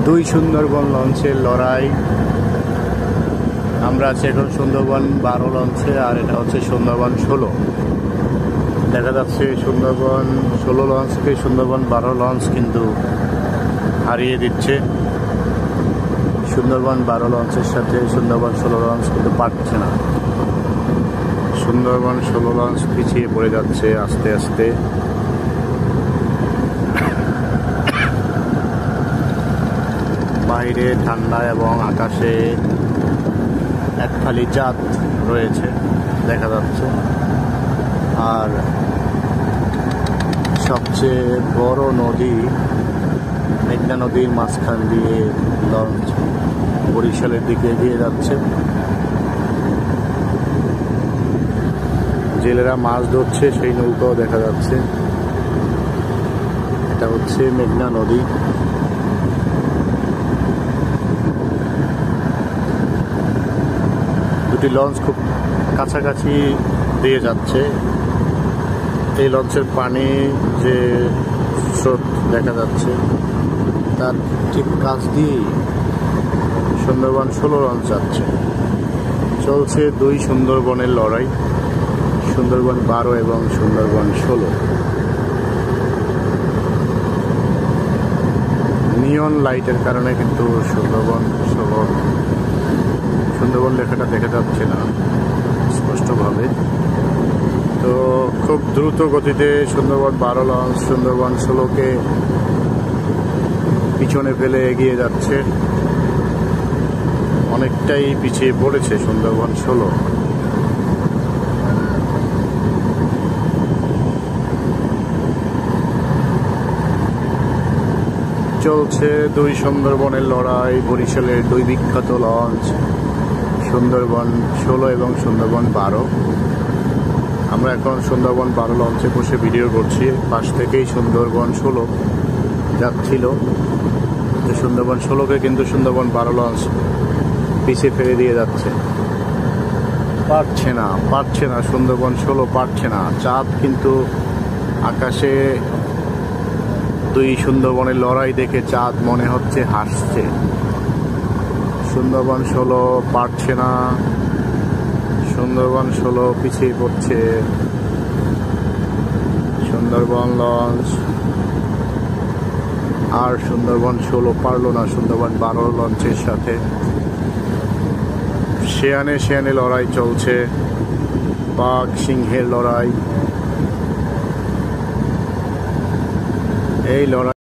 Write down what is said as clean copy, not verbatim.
দুই সুন্দরবন লঞ্চের লড়াই। আমরা আছি এখন সুন্দরবন 12 লঞ্চে, আর এটা হচ্ছে সুন্দরবন 16। দেখা যাচ্ছে সুন্দরবন 16 লঞ্চকে সুন্দরবন 12 লঞ্চ কিন্তু হারিয়ে দিচ্ছে। সুন্দরবন 12 লঞ্চের সাথে সুন্দরবন 16 লঞ্চ কিন্তু পারছে না। সুন্দরবন 16 লঞ্চ পিছিয়ে পড়ে যাচ্ছে আস্তে আস্তে। বাইরে ঠান্ডা এবং আকাশে এক ফালি চাঁদ রয়েছে দেখা যাচ্ছে। আর সবচেয়ে বড় নদী মেঘনা নদীর মাঝখান দিয়ে লঞ্চ বরিশালের দিকে এগিয়ে যাচ্ছে। জেলেরা মাছ ধরছে, সেই নৌকাও দেখা যাচ্ছে। এটা হচ্ছে মেঘনা নদী। দুটি লঞ্চ খুব কাছাকাছি দিয়ে যাচ্ছে। এই লঞ্চের পানি যে স্রোত দেখা যাচ্ছে তার ঠিক কাছ দিয়েই সুন্দরবন 16 লঞ্চ যাচ্ছে। চলছে দুই সুন্দরবনের লড়াই, সুন্দরবন 12 এবং সুন্দরবন 16। নিয়ন লাইটের কারণে কিন্তু সুন্দরবন 16 সুন্দরবন লেখাটা দেখা যাচ্ছে না স্পষ্টভাবে। তো খুব দ্রুত গতিতে সুন্দরবন 12 লঞ্চ সুন্দরবন 16কে পিছনে ফেলে এগিয়ে যাচ্ছে। অনেকটাই পিছিয়ে পড়েছে সুন্দরবন 16। চলছে দুই সুন্দরবনের লড়াই, বরিশালের দুই বিখ্যাত লঞ্চ সুন্দরবন 16 এবং সুন্দরবন 12। আমরা এখন সুন্দরবন 12 লঞ্চে বসে ভিডিও করছি। পাশ থেকেই সুন্দরবন 16 যাচ্ছিল। সুন্দরবন 16কে কিন্তু সুন্দরবন 12 লঞ্চ পিছিয়ে ফেলে দিয়ে যাচ্ছে। পারছে না সুন্দরবন 16 পারছে না। চাঁদ কিন্তু আকাশে দুই সুন্দরবনের লড়াই দেখে চাঁদ মনে হচ্ছে হাসছে। সুন্দরবন 16 পারছে না, সুন্দরবন 16 পিছিয়ে পড়ছে। সুন্দরবন লঞ্চ আর সুন্দরবন 16 পারলো না সুন্দরবন 12 লঞ্চের সাথে। শেয়ানে লড়াই চলছে, বাঘ সিংহের লড়াই। এই লড়াই